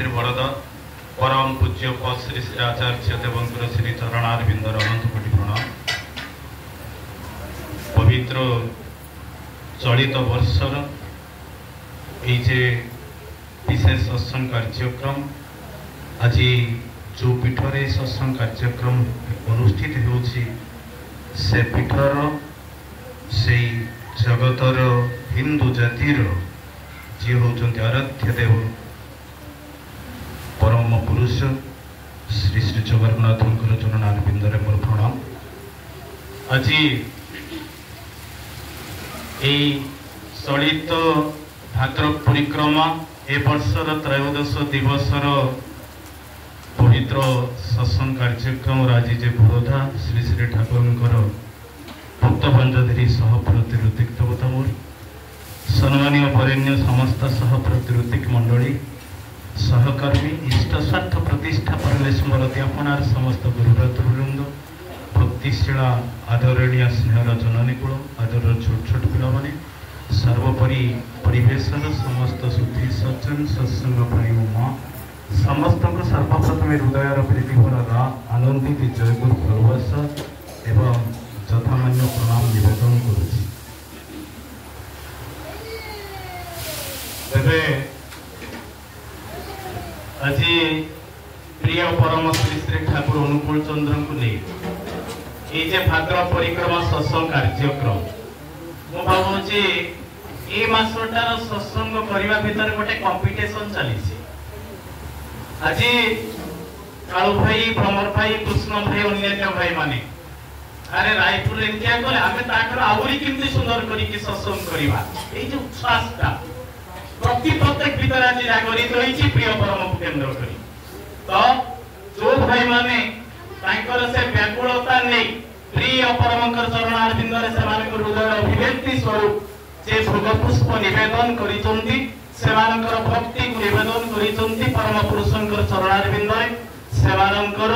श्री वरद परम पूज्य पद श्री श्री आचार्य देवंकर श्री चरणारविंदर अनंत कोटि प्रणाम। पवित्र चलित वर्षर ये विशेष सत्संग कार्यक्रम आज जो पीठरे सत्संग कार्यक्रम अनुष्ठित होछि से पीठर से जगतर हिंदू जातिर जी होचंती आराध्य देव परम पुरुष श्री श्री जगन्नाथ चरणारविंदरे मोर प्रणाम। आज चलित भाद्रव परिक्रमा ए वर्षर त्रयोदश दिवसर पवित्र सत्संग कार्यक्रम आज जे बड़ोधा श्री श्री ठाकुर भक्तभंजधरी सह प्रतिरुतिक देवता मोर सम्मानीय वरेण्य समस्त सह प्रतिरुतिक मंडली सहकर्मी इष्ट स्वार्थ प्रतिष्ठा पर स्मरती अपनार समस्त गुरुवृंद भक्तिशीला आदरणीय स्नेहर जननीकूल आदर छोट छोट पिलाने सर्वोपरि परिवेशर समस्त सुधि सज्जन सत्संग प्रेम माँ समस्त को सर्वप्रथम हृदयर प्रीतिभर आनंदित जयगुरु भालवासा एवं यथामान्य प्रणाम निवेदन करुछि। आज प्रिय परम श्री श्री ठाकुर अनुकूल चंद्र को नहीं ये भाद्रव परिक्रमा सत्संग कार्यक्रम मु भावुची ए मासटार सत्संग करने भितर गोटे कंपिटिशन चली। आज कालू भाई भ्रमर भाई कृष्ण भाई अन्य भाई माने अरे रायपुर एमतिया गले आमे ताकर आउरी किंती सुंदर करी कि सत्संग करिवा ए जो उच्छ्वासटा प्रत्येक भीतर आज जागरित रही प्रिय परम केंद्र करी तो जो भाई माने तांकर से व्याकुलता नहीं प्रिय परमकर चरणारविंदरे सेमानकर हृदय अभिव्यक्ति स्वरूप जे भोग पुष्प निवेदन करिसंती सेमानकर भक्ति को निवेदन करिसंती परम पुरुषंकर चरणारविंदरे सेमानकर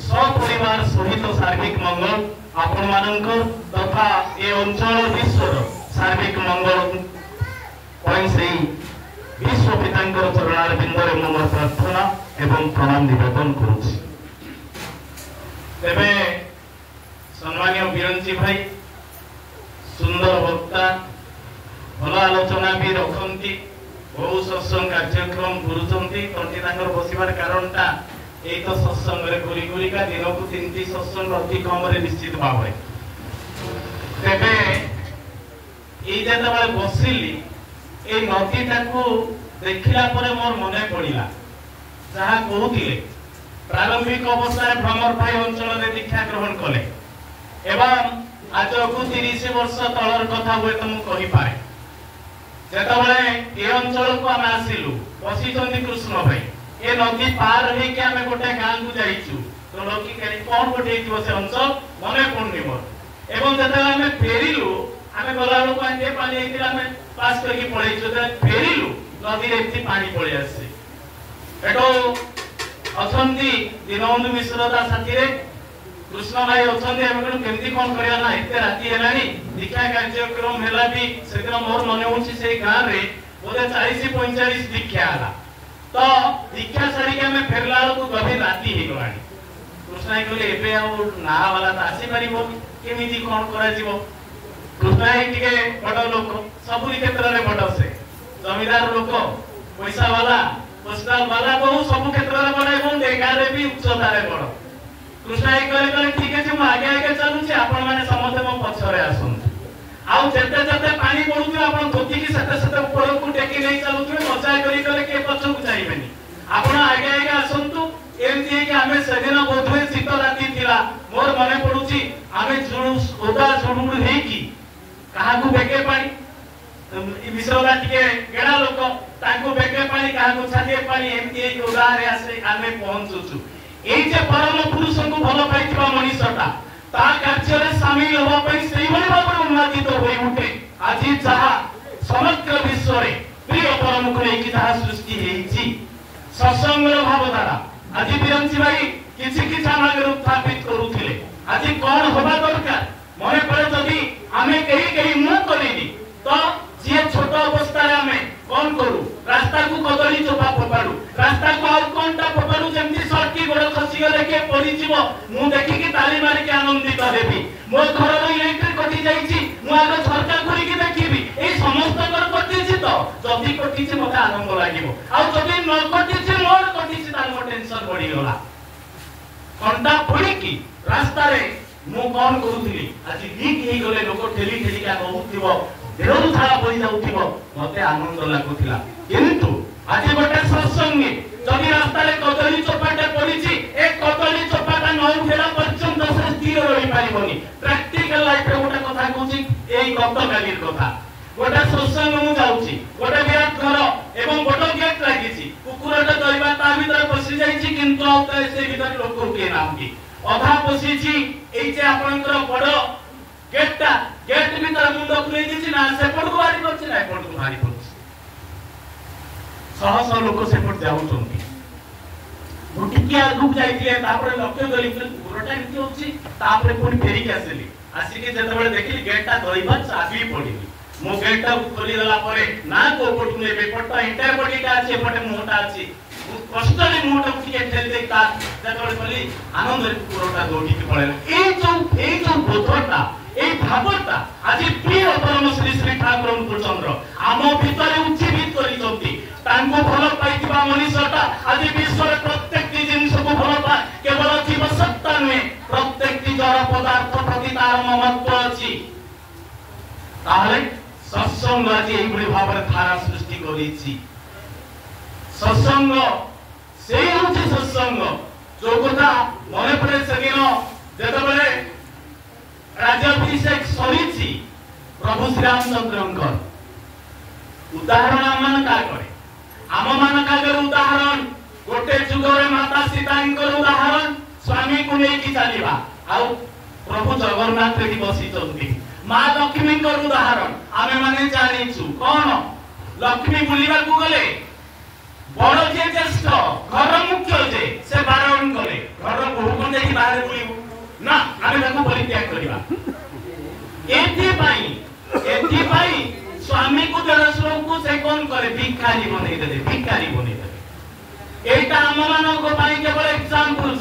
सपरिवार सहित सार्विक मंगल आपण मानकर तथा ए अंचल विश्वर सार्विक मंगल से विश्व पितांकर चरणारविंदरे मोर प्रार्थना एवं प्रणाम निवेदन करुछि। तेबे सम्मानीय बिरंची भाई सुंदर वक्ता भल आलोचना भी रखती बहु सत्संग कार्यक्रम गुरुचंती तंटी तांकर बसिबार कारणटा ए तो सत्संग रे गुरी गुरिका दिन को 3 सत्संग अति कम रे निश्चित भाव है। तेबे ए जेतबे बसिली ए नदीटा को देखिला परे मोर मने पड़िला जहा कहूतिले प्रारंभिक अवस्था भ्रमर भाई अंचल रे दीक्षा ग्रहण कले एवं आज को 30 वर्ष तलर कथा हुए तो मु कहि पाए जेतबे ए अंचल को हम आसिलु बसिचंदी कृष्ण भाई ए नदी पार हे के हमें गोटे गां को जाइछु तो लोकी करी कोन गोटे दिवस से अंचल मने पड़नी मोर एवं जेतबे हमें फेरिलु हमें गला लोक आंजे पानी हेतिला हमें पास करके पड़े जो फेरिलु नदी रे एति पानी पड़े आसे एटो अछंती दिनबंधु मिश्र दा साथी रे कृष्ण भाई अछंती हम केमती कोन करिया ना एते राती हेलानी दीक्षा कार्यक्रम हेला भी सेदिन मोर मने होछि से गां रे बोले 40 45 दीक्षा आला तो दीक्षा सारी के हमें फेरला को गभी राती हे गलानी कृष्ण कहले एबे आ ना वाला त आसी परिबो केमिति कोन करा जीवो कृष्ण टिके बड़ लोक सबु क्षेत्र रे बड़ से जमीदार लोक पैसा वाला पोस्टल वाला बहु सब क्षेत्र रे बड़ एवं देखा रे भी उच्चता रे बड़ कृष्ण कहले ठीक है जे आगे आगे चलू छी आपण माने समस्त मो पछरे आसुन आउ जते जते पानी पडुथि आपण धोती की सते सते ऊपर को टेकी नहीं चलुथि मजा करी कले के पछो को जाइबेनी आपण आगे आगे आसंतु एमती कि हमें सेदिन बोधवे शीत राती थिला मोर मने पडुछि हमें जुलूस ओदा जुलूस हे की कहा को बेके पानी मिश्रला टिके गेडा लोक ताको बेके पानी कहा को छाते पानी एमती एक उदाहरण आसे आमे पहुंचुछु ए जे परम पुरुष को भलो पाइथिबा मनीषटा ता कार्य रे शामिल होबा पई सेही भली भाबरे उन्नतित होई उठे आजि जहा समग्र विश्व रे प्रिय परम को लेकी जहा सृष्टि हेछि सत्संग रो भाव द्वारा आजि बिरंची भाई किछि कि सामग्री उत्थापित करूथिले आजि कोन होबा दरकार मने पड़े जदी आमे कही कही मु करेनी तो जे छोट अवस्था रे आमे कौन करू रास्ता को कदली चोपा फोपाड़ू रास्ता को और कोनटा फोपाड़ू जेमती सड़की गोड़ खसी गले के पड़ी जीवो मु देखि कि ताली मारी के आनंदित हेबी मो घर रो इलेक्ट्रिक कटि जाईची मु आगे झरका खुली के देखिबी ए समस्त कर कटि छी तो जदी कटि छी मते आनंद लागिवो आ जदी न कटि छी मोर कटि छी तार मो टेंशन बढ़ी गला कोनटा पड़ी की रास्ता रे मु कोन करूथली आज लीक हे गले लोक ठेली ठेली का कहउथिबो देहरु थाला पड़ी जाउथिबो मते आनंद लागुथिला किंतु आज गोटे सत्संगी जदी रास्ता रे कदली चोपाटे पड़ीची एक कदली चोपाटा न उठेला पर्यंत से स्थिर रही पारिबनी प्रैक्टिकल लाइफ रे गोटे कथा कहूची एई गतकालीर कथा गोटे सत्संग मु जाउची गोटे विराट घर एवं बड़ गेट लागिची कुकुरटा दइबा ता भीतर पसि जाईची किंतु आउता से भीतर लोक के नामकी अधा पसिची एई जे आपनकर बड़ गेटटा गेट भीतर मुंड खुले दिछि ना से पडको बारी करछि ना पडको बारी करछि सह सह लोक से पड जाउछंती मुटिकी आगु जाइतिले तापर लक्ष्य गली पुरोटा इति होछि तापर पुनी फेरी के आसेली आसी के जतबेले देखि गेटटा दइबा चाबी पडिली मो गेटटा खोली देला परे ना को पटु ने पेपरटा इंटर बडीटा अछि पटे मोटा अछि कष्टले मोटा उठी के ठेल दे ता जतबेले खोली आनंद रे पुरोटा दौड़ी के पळेला ए जो बोधटा ए भावटा आज प्रिय परम श्री श्री ठाकुर चंद्र आम भितर उज्जीवित करिसंती तांको भल पाइतिबा मनुष्यटा आज विश्व रे प्रत्येक जिनिस को भल पा केवल जीव सत्ता नुहे प्रत्येक जड़ पदार्थ प्रति तार महत्व अछि ताहले सत्संग आज एई बड़ी भाବରେ धारा सृष्टि करिछि सत्संग सेई होछि सत्संग जो कथा मने पड़े सगिन जेतबेले राज्याभिषेक सरीछि प्रभु श्री रामचंद्रंकर उदाहरण आमन का करे आम मान का उदाहरण गोटे जुगरे माता सीतांकर उदाहरण स्वामी को लेकी चलीबा आ प्रभु जगन्नाथ रे बसी चलती मां लक्ष्मी कर उदाहरण आमे माने जानिछु कोन लक्ष्मी बुलिबा को गले बड़ जे ज्येष्ठ घर मुख्य जे से बारण करे घर बहु कोन देखि बाहर बुलिबो ना आमे ताको परित्याग करिबा एथि पाई स्वामी को देशलोक को से कोन करे भिखारी बनै देले एटा हम मानन को पाई केवल एग्जांपल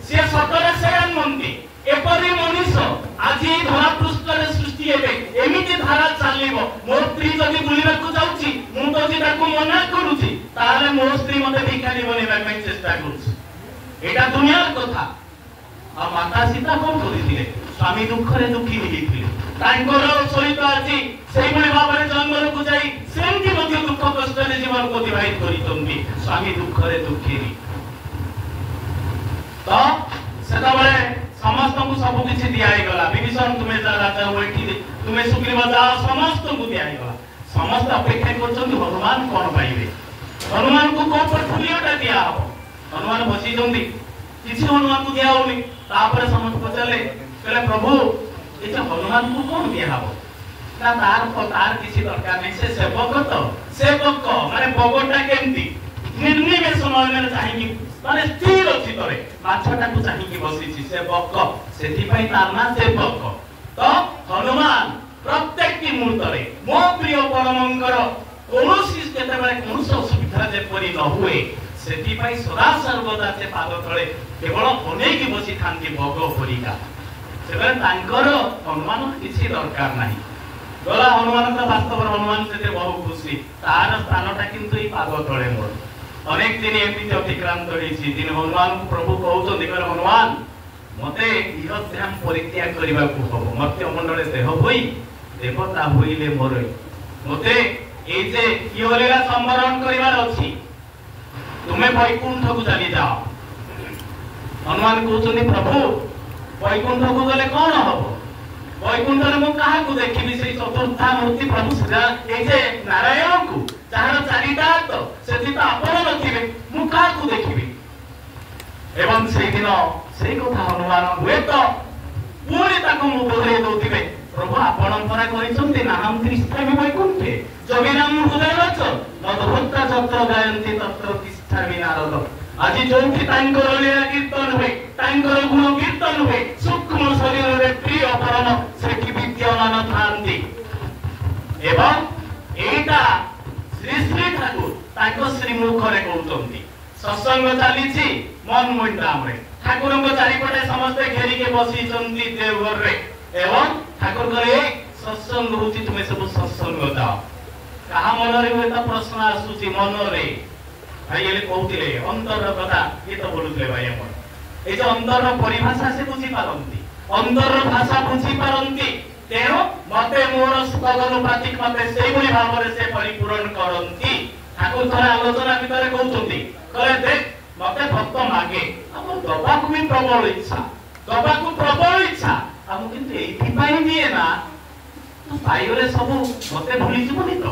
से सतरे सेयन मंती एपरि मनुष्य आज ई धरा पृष्ठ रे सृष्टि हेबे एमिति धारा चालिबो मोर स्त्री जदी बुलिबा को जाउची मु तो जी ताको मना करूची ताले मोर स्त्री मते भिखारी बनेबा ପାଇଁ चेष्टा करूची एटा दुनियार कथा आ माता सीता कोन करिथिले स्वामी दुख रे दुखी हेथिले तांकर सहित आछि सेई भली भाबरे जंगल को जाई सेमति मध्ये दुख कष्ट रे जीवन को अतिबाहित करितंती स्वामी दुख रे दुखी तो सेताबले समस्त को सब किछि दियाई गला विभीषण तुमे जा राजा बैठी तुमे सुग्रीव जा समस्त को दियाई गला समस्त अपेक्षा करछन भगवान कोन पाइबे हनुमान को कोन पोर्टफोलियोटा दिया हो हनुमान बसी जंदी किछि हनुमान को दिया होनी तापर समस्त पचले कहले प्रभु एटा हनुमान को कोन दिया हो ना तार किछि दरकार नै से सेवक माने भगवटा केमती निर्निमेष समय में चाहिए माने स्थिर अछि तरे माछटा को चाहिए बसिछि सेवक सेथि पई तार ना सेवक तो हनुमान प्रत्येक की मुहूर्त रे मो प्रिय परमंकर कोनोसी केते माने कोनोसी असुविधा जे परि न हुए सेथि पई सदा सर्वदा से पाद तळे केवल अनेक बसी थांती भोग परिका सेबे तांकर हनुमान किछि दरकार नाही गला हनुमान का वास्तव हनुमान से बहुत खुशी तार स्थानटा किंतु ई पाद तळे मोर अनेक दिन एमती अतिक्रांत होईछि दिन हनुमान को प्रभु कहउतो देखर हनुमान मते इह ध्यान परित्याग करबा को हबो मर्त्य मंडले देह होई देवता होइले मोर मते ए जे इहलेला संवरण करबार अछि तुमे वैकुंठ को चली जाओ हनुमान कहउछनी प्रभु वैकुंठ को गले कोन हबो वैकुंठ रे मु काहा को देखिबी से चतुर्था मूर्ति प्रभु सदा ए जे नारायण को तार चारिटा तो सेति तो आपण नथिबे मु का को देखिबी एवं से दिन से कथा हनुमान हुए तो पूरी ताको मु बोले दोतिबे प्रभु आपण परा करिसंती नाम तिष्ठामि वैकुंठे जमिनाम हृदयरच मधुभक्ता जत्र गायन्ति तत्र तिष्ठामि नारद आज जोंथि तांकर लीला कीर्तन हुए तांकर गुण कीर्तन हुए सूक्ष्म शरीर रे प्रिय परम सेठी विद्यमान थांती एवं एटा श्री ताको श्रीमुखरे कहउतंती सत्संग चलीछि मन मुंडाम रे ठाकुर को चारिपटे समस्त घेरी के बसी चंती देवघर रे एवं ठाकुर करे सत्संग होछि तुमे सब सत्संग जाओ कहा मन रे होता प्रश्न आसुछि मन रे भाई ये कहउतिले अंतर कथा ये तो बोलुतले भाई हमर ए जो अंतर परिभाषा से बुझी पारंती अंतर भाषा बुझी पारंती तेरो मते मोर सुखगनुपातिक मते सेई भली भावरे से परिपूर्ण करंती ठाकुर थोड़ा आलोचना भितर कहउतंती करे देख मते भक्त मागे हम दबाकु भी प्रबल इच्छा हम किंतु एथि पाई दिए ना तू पाइगले सब मते भूली जीवनी तो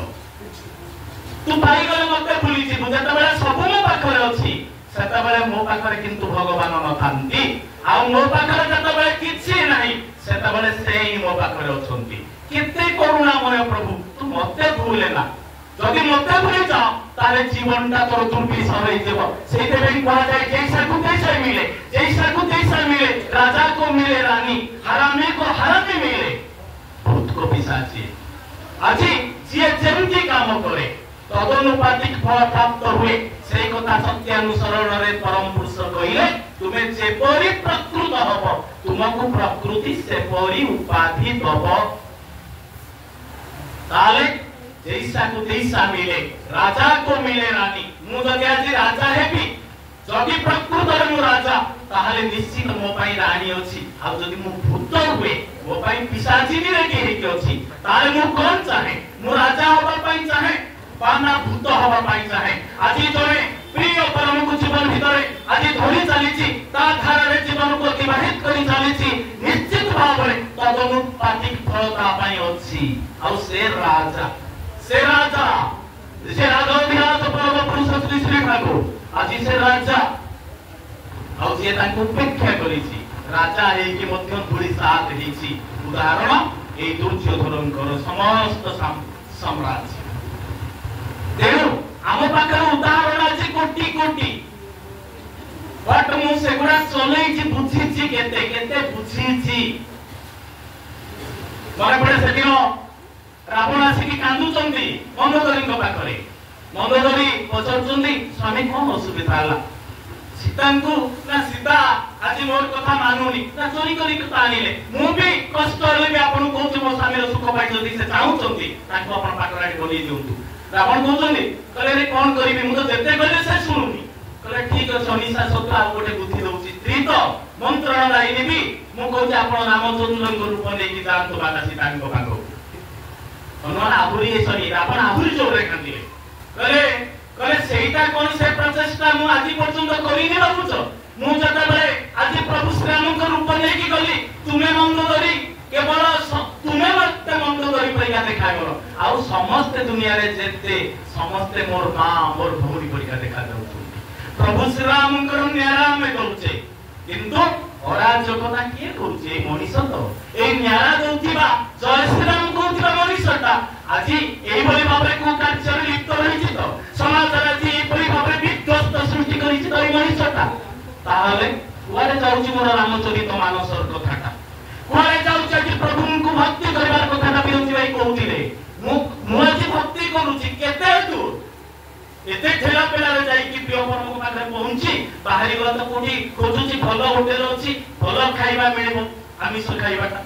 तू पाइगले मते भूली जीवु जता बेला सब मो पाखरे अछि सेता बेला मो पाखरे किंतु भगवान न थांती आ मो पाखरे जता बेला किछि नाही सेता बेला सेई मो पाखरे अछंती केते करुणामय प्रभु तू मते भूले ना जदि मते भूली जा तारे जीवनटा तोर दुर्विषह होई जेबो सेते बेली कहा जाय जैसा को तैसा मिले राजा को मिले रानी हरामी को हरामी मिले भूत को पिशाची আজি जे जेमती काम करे तदनुपातिक फल प्राप्त हुए सेई कथा सत्यानुसरण रे परम पुरुष कहिले तुमे जे परि प्रकृत हबो तुमको प्रकृति से परि उपाधि दबो ताले जैसा को तैसा मिले राजा को मिले रानी मु जदि आज राजा हेबी जदि प्रकृत रे मु राजा ताहले निश्चित मो पई रानी अछि आ जदि मु भूत हुए मो पई पिशाची भी रेडी हेके अछि ताले मु कोन चाहे मु राजा होबा पई चाहे पाना भूत होबा पई चाहे आजि जने प्रिय परम को जीवन भितरे आजि धोली चलीछि ता धारा रे जीवन को अतिबाहित करी चलीछि निश्चित भाबरे तदनुपातिक फल ता पई अछि आ से राजा विराज परम पुरुष श्री श्री ठाकुर आज से राजा आ जे ताको उपेक्षा करिछि राजा हे कि मध्य थोड़ी साथ हेछि उदाहरण ए दुर्योधनकर समस्त साम्राज्य तेनु आम पाखर उदाहरण अछि कोटी कोटी बट मु सेगुडा चलैछि बुझिछि केते बुझिछि मने पड़े सेदिनो रावण आसिकी कांदुचंदी मंदोदरी पाखरे मंदोदरी पचरचंदी स्वामी कोन असुविधा हला सीतांकु ना सीता आज मोर कथा मानुनी ना चोरी करी कथा आनिले मु भी कष्ट हले भी आपन कहू मो स्वामी सुख पाइ जदी से चाहुचंदी ताको आपन पाखरे बोली दिउतु रावण कहउचंदी कहले रे कोन करिबी मु तो जेते कहले से सुनुनी कहले ठीक अछि अनिशा सत्ता आ गोटे बुद्धि दउची स्त्री तो मंत्रण लाइनी भी मु कहू आपन रामचंद्रन रूप नेकी जानतो बाटा सीतांको पाखो हनुमान आहुरी सरी रावण आहुरी जोरे कांदिले कहले सेटा कोन से प्रचेष्टा मु आजि पर्यंत करिनि बाबुच मु जता बेले आज प्रभु श्री राम को रूप लेकी गली तुमे मंदोदरी केवल तुमे मते मंदोदरी परिका देखाइबो आ समस्त दुनिया रे जेते समस्त मोर मां मोर भौरी परिका देखा जाउछु प्रभु श्री राम को न्यारा में करूचे किंतु अराजकता के करूचे मनीष तो ए न्यारा दउथिबा जय श्री राम कहउथिबा मनीषटा আজি এই বলি ভাবে কো কার্যরে লিপ্ত রহিছি তো সমাজ আজি এই বলি ভাবে বিধ্বস্ত সৃষ্টি করিছি তো এই মনীষটা তাহলে কুয়ারে যাউছি মোর রামচরিত মানসর কথাটা কুয়ারে যাউছি আজি প্রভুଙ୍କୁ ভক্তি করিবার কথাটা বিরঞ্জি ভাই কହୁଥିଲେ মু আজি ভক্তি କରୁছি কেতে দূর এতে ঠেলা পেলারে যাই কি প্রিয় পরমଙ୍କ পাখରେ পਹੁঁଚি ବାହାରି ଗଲା ତ କୋଠି ଖୋଜୁଛି ଭଲ ହୋଟେଲ ଅଛି ଭଲ ଖାଇବା ମିଳିବ ଆମିଷ ଖାଇବାଟା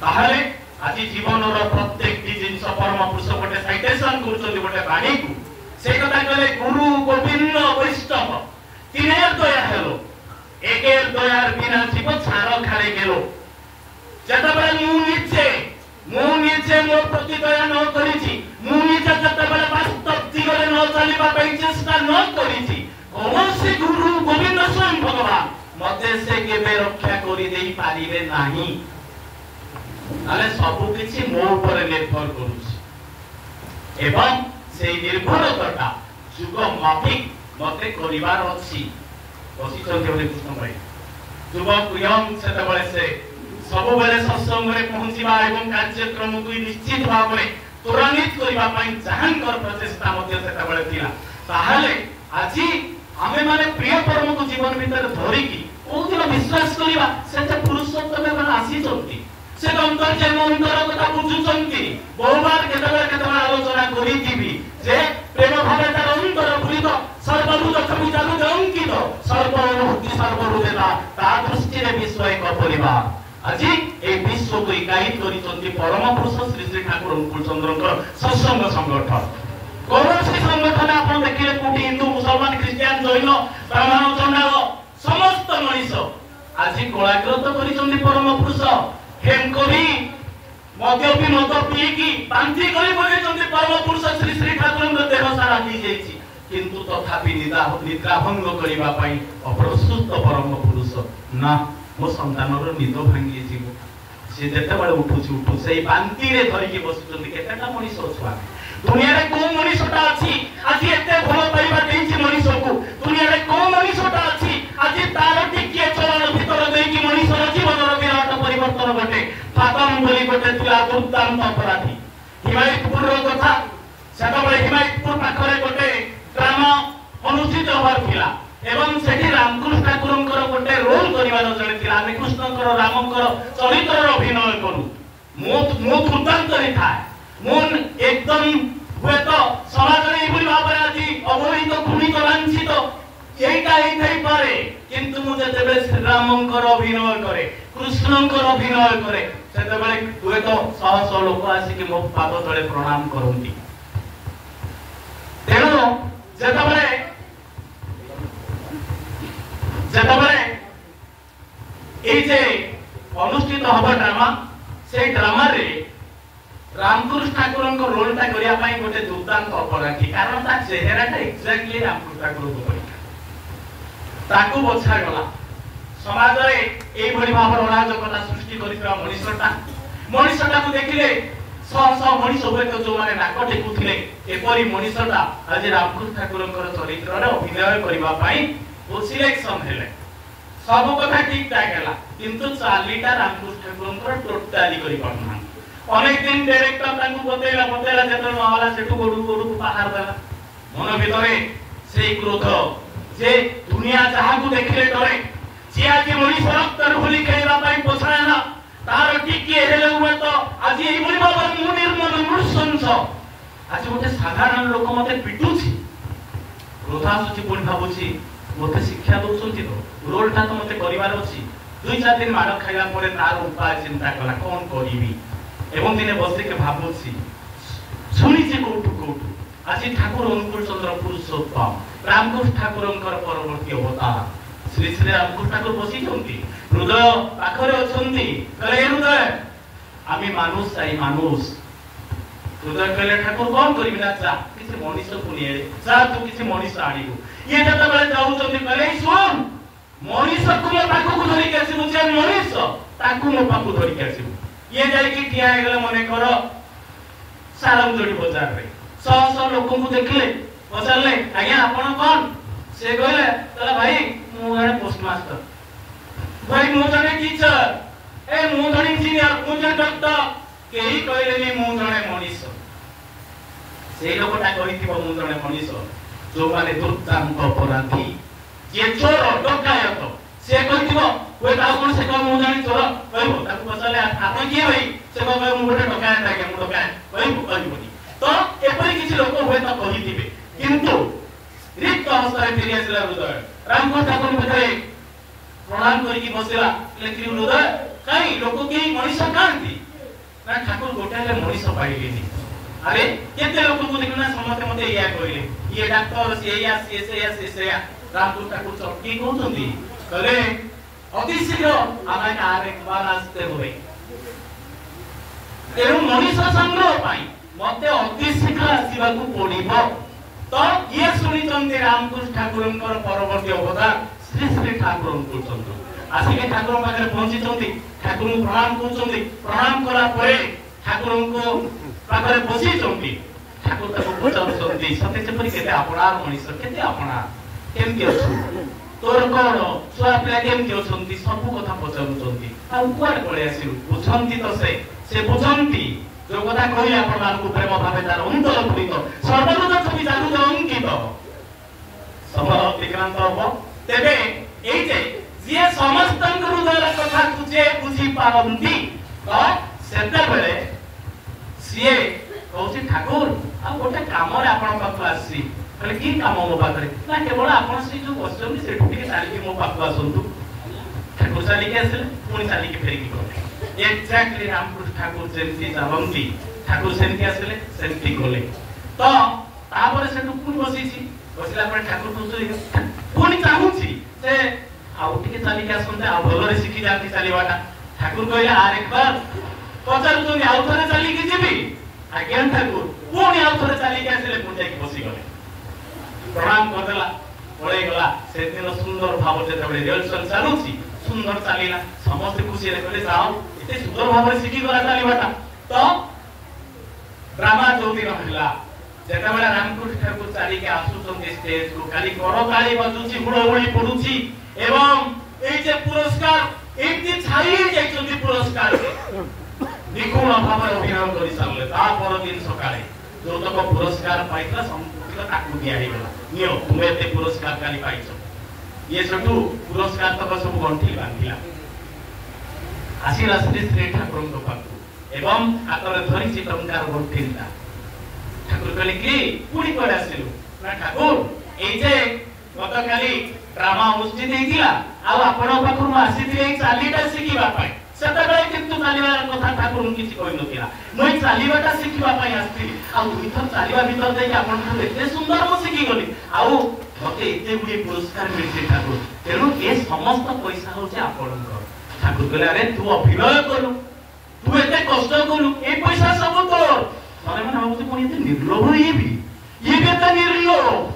ତାହଲେ आज जीवन प्रत्येक जिनस परम पुरुष गोटे साइटेशन करूछन गोटे बाणी को से कथा कहले गुरु गोविंद वैष्णव तीनेर दया हेलो एकेर दयार बिना जीव छार खारे गेलो जता बेला मु नीचे मोर प्रति दया न करिछि मु नीचे जता बेला वास्तव दिगरे न चलिबा पई चेष्टा न करिछि कौनसी गुरु गोविंद स्वयं भगवान मते से केबे रक्षा करि देई पारिबे नाही आले सब किछि मो ऊपर निर्भर करूछि एवं से निर्भरता जुग माफिक मते करिवार अछि बसिचंते बोले कृष्ण भाई जुग प्रियम सेते बेले से सब बेले सत्संग रे पहुंचीबा एवं कार्यक्रम को निश्चित भाव में त्वरान्वित करिबा पई जहांकर प्रचेष्टा मध्य सेते बेले थिला ताहाले आजि आमे माने प्रिय परम को जीवन भीतर धरि की ओ दिन विश्वास करिबा सेते पुरुषोत्तम मन आसी जंती से अंतर जन्म अंतर कथा बुझुचंती बहुबार केतबेला आलोचना करिथिबी जे प्रेम भावे तार अंतर भूलित सर्वभूत छवि जालु अंकित सर्वभूति सर्वभूतेता ता दृष्टि रे विश्व एक परिवार आज ए विश्व को इकाई करिसंती परम पुरुष श्री श्री ठाकुर अनुकूल चंद्रकर सत्संग संगठन कौन से संगठन आप देखिए कोटी हिंदू मुसलमान क्रिश्चियन जैन ब्राह्मण चंडाल समस्त मनीष आज कलाकृत करिसंती परम पुरुष हेम कवि मद्यपी मद पीकी बांती करी बोलेचंती परम पुरुष श्री श्री ठाकुर देह सारा दी जाइछि किंतु तथापि निद्रा भंग करिबा पई अप्रस्तुत परम पुरुष ना मो संतानर निद भांगी जीव से जेते बळे उठु सेई बांती रे धरि के बसुचंती केतेटा मनीष छुआ दुनिया रे को मनीषटा अछि आज एते भल पाइबा देछि मनीष को दुनिया रे को मनीषटा अछि आज तार टिके चरण भीतर देकी मनीषर जीवन रो विराट परिवर्तन घटे फातम बोली घटे तुला दुर्दांत अपराधी हिमायतपुर रो कथा सेटा बळे हिमायतपुर पाखरे घटे ग्राम अनुचित होबार थिला एवं सेठी रामकृष्ण ठाकुरंकर गोटे रोल करिवार जणे थिला आमे कृष्णकर रामंकर चरित्रर अभिनय करू मो दुर्दांत रे थाए मन एकदम हुए तो समाज रे इबुली भाबरे आजी अवहित खुनित लांछित एटा हेई थाई पारे किंतु मु जेतेबे श्री रामंकर अभिनय करे कृष्णंकर अभिनय करे सेतेबेले हुए तो सह सह लोक आसी कि मो पाद तळे प्रणाम करंती तेणु जेतेबेले ए जे अनुष्ठित हबा ड्रामा से ड्रामा रे रामकृष्ण ठाकुरंक रोल ता करिया पई गोटे दुर्दांत अपराधी कारण ता चेहराटा एक्जेक्टली रामकृष्ण ठाकुर को पई ताकू बछा गला समाज रे एई भली भाबर अराजकता सृष्टि करितरा मनीषटा को देखिले सह मनीष होय तो जो माने नाक टेकुथिले एपरी मनीषटा आज रामकृष्ण ठाकुरंकर चरित्र रे अभिनय करिबा पई ओ सिलेक्शन हेले सब कथा ठीक ठाक हैला किंतु चालीटा रामकृष्ण ठाकुरंकर टोटाली करि पाना अनेक दिन डायरेक्टर तांकु बतेला जेतन मावाला सेठु गोडू बाहर देला मन भितरे सेई क्रोध जे दुनिया जहा को देखिले डरे जे आज मनीष रक्तर भूली खेलबा पई पोछायना तार टिके हेले हुए तो आज एई भली बाबर मु निर्मल नृशंस आज गोटे साधारण लोक मते पिटुछि क्रोधा सुची कोन भाबुछि मते शिक्षा दोछंती तो रोलटा तो मते करिवार अछि 2-4 दिन माड खाइला परे तार उपाय चिंता कला कोन करिवि एवं दिने बसे के भाबुछि सुनिछि कोठु आज ठाकुर अनुकूल चंद्र पुरुषोत्तम रामकृष्ण ठाकुरंकर परवर्ती अवतार श्री श्री रामकृष्ण ठाकुर बसी छंती हृदय पाखरे अछंती कहले हृदय आमी मानुष चाहि मानुष हृदय कहले ठाकुर कोन करिबि ना जा किछि मनीष को निये जा तू किछि मनीष आनिबु ये जता बेले जाउ छंती कहले सुन मनीष को मो पाखु को धरि के आसीबु जे मनीष ताकू मो पाखु धरि के आसीबु ये जाई कि ठिया हे गेले मने कर सारम जोड़ी बाजार रे सह लोक को देखले पचारले आज्ञा आपण कोन से कहले तला भाई मु जने पोस्ट मास्टर भाई मु जने टीचर ए मु जने इंजीनियर मु जने डॉक्टर केही कहले नि मु जने मनीष से लोकटा कहिथिबो मु जने मनीष जो माने दुर्दांत अपराधी जे चोर डकायत से कहिथिबो कोई ताऊ कोन से कह मु जने चोर कहबो ताकू पचारले आपण की भाई से कह मु गोटे डकायत आके मु डकायत कहबो तो एपरि किछि लोक होय त कहिथिबे किंतु रिक्त अवस्था फेरि आसिला हृदय रामकृष्ण ठाकुर भितरे प्रणाम करिकि बसिला लेकिन हृदय काई लोक के मनीष कांती ना ठाकुर गोटेले मनीष पाइलेनी अरे केते लोक को देखना समते मते या कहले ये डॉक्टर से रामकृष्ण ठाकुर चटकी कहउछंती कहले अति शीघ्र आमे आरे बार आस्ते होय एरु मनीष संग्रह पाई मते अति शीघ्र आसीबा को पड़िबो तो ये सुनिचंती रामकृष्ण ठाकुरंकर परवर्ती अवतार श्री श्री ठाकुर अनुकूल चंद्र आसिके ठाकुर पाखरे पहुंचीचंती ठाकुर को प्रणाम करचंती प्रणाम करा परे ठाकुर को पाखरे बसीचंती ठाकुर ताको पचारचंती सते जेपरि केते आपणार मनीष केते आपणार केमति अछु तोर कोन छुआ पिला केमति अछंती सब कथा पचारुचंती आ कुआड पळे आसिलु बुझंती तो से बुझंती जो कथा कहि आपण मानकु प्रेम भावे तार अंतर भूलित सर्वभूत छवि जालु अंकित समर विक्रांत हो तेबे एई जे समस्तंक हृदय कथा तुझे बुझी पारंती तो सेते बेले सिए कहूँ ठाकुर आ गोटे कम आपण पाखु आसी कहले कि काम मो पाखरे ना केवल आपण से जो बसचंदी से टिके चली मो पाखु आसंतु ठाकुर चली के आसले पुणी चली के फेरिकी गले एक्जाक्टली रामकृष्ण ठाकुर जेमती चाहती ठाकुर सेमती आसले सेमती गले तो तापर से पुणी बसीसी बसला पर ठाकुर पुणी चाहूची से आउ टिके चली के आसंते आ भलरे शिखी जाती चलीवाटा ठाकुर कहले आरे बार पचार आउ थे चलिकी जीवी आज्ञा ठाकुर पुणी आउ थे चलिकी आसले पुणी जाकि बसी गले प्रणाम करदेला पड़े गला से दिन सुंदर भाव जब रिहर्सल चलुची सुंदर चलला समस्त खुशी रे कहले जाओ एते सुंदर भाव रे शिखी गला चलीबाटा तो ड्रामा जो दिन हला जेता बेला रामकृष्ण ठाकुर चली के आसुचन स्टेज को खाली करताली बजुची हुड़हुड़ी पडुची एवं ए जे पुरस्कार एति छाई जाइछन्ती पुरस्कार निकुण भाव अभिनय करि सामले ता पर दिन सकाळे जो तक पुरस्कार पाइतला संपूर्ण ताकू दिया हे गला नियो तुमे एते पुरस्कार काली पाइछो ये सटू पुरस्कार तक सब गंठी बांधिला आशीला श्री श्री ठाकुर को पाकू एवं हातरे धरि छि टंकार गंठीला ठाकुर कहले कि पुणी कोड आसिलु ना ठाकुर ए जे गतकाली ड्रामा अनुष्ठित हेतिला आ आपण पाखु आसीथिले चालीटा शिखिबा पाई सेतबे किंतु चालीबार कथा ठाकुर किछि कहि नथिला মই चालीबाटा शिखिबा पाई आस्ति आ भीतर चालीबा भीतर जाई आपण को एते सुंदर मो शिखि गली आ मते एते गुडी पुरस्कार मिलछि ठाकुर तेनु ए समस्त पैसा होचे आपण को ठाकुर कहले अरे तू अभिनय करू तू एते कष्ट करू ए पैसा सब तोर माने माने भाबुछि कोन एते निर्लोभ ये भी एते निर्लोभ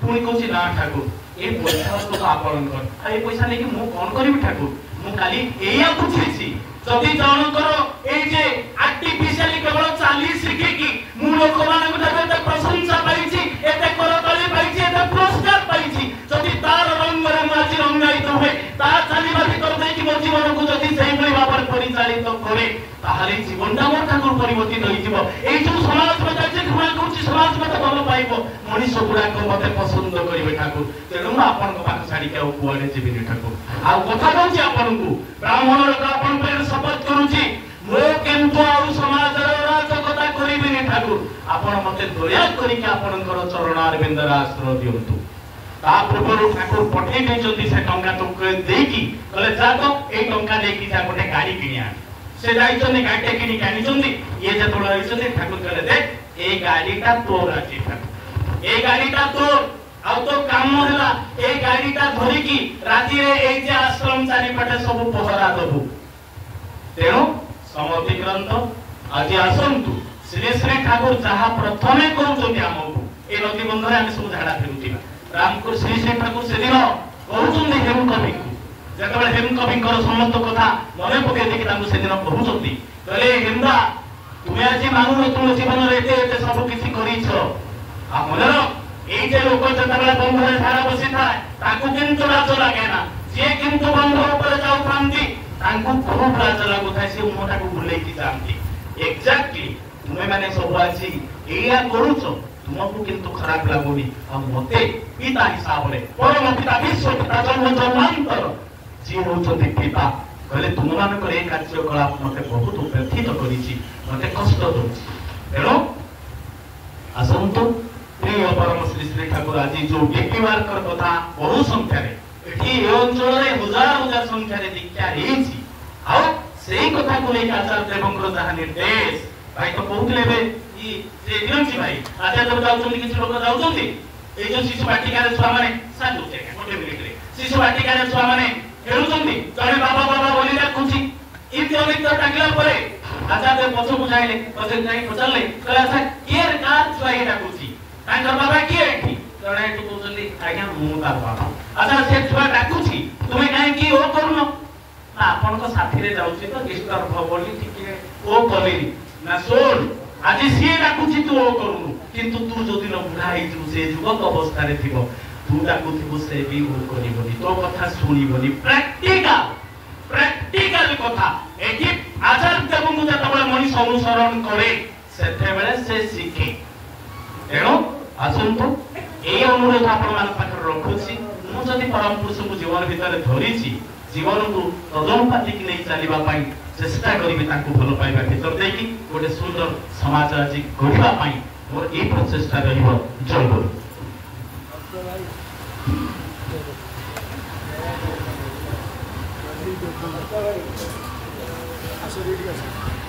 पुणी कहछि ना ठाकुर ए पैसा तो आपण कर आ ए पैसा लेके मु कोन करबी ठाकुर मु काली एया पुछिछि जदि जनकर ए जे आर्टिफिशियली केवल चाली शिखि की मु लोक मानक ठाकुर प्रशंसा पाइछि एते करताली पाइछि एते पुरस्कार पाइछि जदि तार रंग रे माछि रंगायित होय ता चाली बाकी कर दे कि मोर जीवन को जदि सही भली भाबर परिचालित करे ताहाले जीवनटा मोर ठाकुर परिवर्तित होई जिवो ए जो समाज में जाय घुमा करछि समाज में भलो पाइबो मनीष गुडा को मते पसंद करिवे ठाकुर तेनु आपन को पाख छाडी के कुआडे जीविनी ठाकुर आ कथा कहछि आपन को ब्राह्मण लोक आपन पर शपथ करूछि मो केंतु आ समाज रे राजकता करिबिनी ठाकुर आपन मते दया करि के आपन कर चरण अरविंद आश्रय दियंतु ता पूर्व ठाकुर पठे देचोती से टंका तो देकी कहले जा तो ए टंका देकी जा गोटे गाड़ी किनिया से जाइछने गाड़ी किनि कानिछन्ती ये जे तोला आइछन्ती ठाकुर कहले देख ए गाड़ीटा तोर आछि ठाकुर ए गाड़ीटा तोर आ तो काम होला ए गाड़ीटा धरि की राती रे ए जे आश्रम चारि पटे सब पहरा दबु तेनो समति ग्रंथ आज आसंतु श्री श्री ठाकुर जहा प्रथमे कहउछन्ती हमकु ए नदी बंधरे हम सब झाडा फेरुतिबा रामकृष्ण श्री श्री ठाकुर से दिन कहउछन्ती हेम कवि को जेतबे हेम कवि कर समस्त कथा मने पके देखि तांको से दिन कहउछन्ती कहले हेमदा तुमे आज मानु तुम जीवन रे एते सब किछि करिछो आ मनर ए जे लोक जेतबे बंधरे झाडा बसी थाए ताकू किंतु लाज लागे ना जे किंतु बंध ऊपर जाउ थांती तांको खूब लाज लागु थाए से मोटा को भुले की जानती एग्जैक्टली तुमे माने सब आछि एया करूछो तुमको किंतु खराब लागोनी हम मते पिता हिसाब रे परम पिता विश्व पिता जन्म जन्मांतर जी होचते पिता कहले तुम मान करे कार्यकलाप मते बहुत व्यथित करिछि मते कष्ट दोछि तेनो असंतो प्रिय परम श्री श्री ठाकुर आज जो व्यक्तिवार कर कथा बहु संख्या रे एठी ए अंचल रे हजार हजार संख्या रे दीक्षा हेछि आ सेही कथा को ले आचार्य देवंकर जहा निर्देश भाई तो कहउतले बे ई जे विरंची भाई आचार्य देव जाउछन्ती किछ लोक जाउछन्ती ए जो शिशु बाटिका रे छुआ माने साधु जे गोटे मिनिट रे शिशु बाटिका रे छुआ माने खेलुछन्ती जने बाबा बाबा बोली डाकुछि इति अनेक तो डाकिला परे आचार्य पछो बुझाइले पछे जाई पछाले कहला सा केर कार छुआ हे डाकुछि तांकर बाबा किए एठी जने एठु कहउछन्ती आज्ञा मु तार बाबा अच्छा से छुआ डाकुछि तुमे काहे की ओ करूनो ना आपन को साथी रे जाउछि तो डिस्टर्ब होबोली ठीक ओ कलिनी ना सोल आज सी डाकुछि तू ओ करूनु किंतु तू जो दिन बुढ़ा हेतु से युवक अवस्था रे थिबो तू डाकुथिबो से भी ओ करिबोनी तो कथा सुनिबोनी प्रैक्टिकल कथा एठी आचार्य देवंगु जतबे मनीष अनुसरण करे सेते बेले से शिखे एनो आसंतो ए अनुरोध आपण मान पाखर रखुछि मु जदि परम पुरुष को जीवन भीतर धरिछि जीवन को प्रजम पाती कि नहीं चलीबा पाई चेष्टा करी भल पाइबा भीतर देकी गोटे सुंदर समाज आज गढ़ा मोर ये प्रचेषा जय गुरु। Asal dia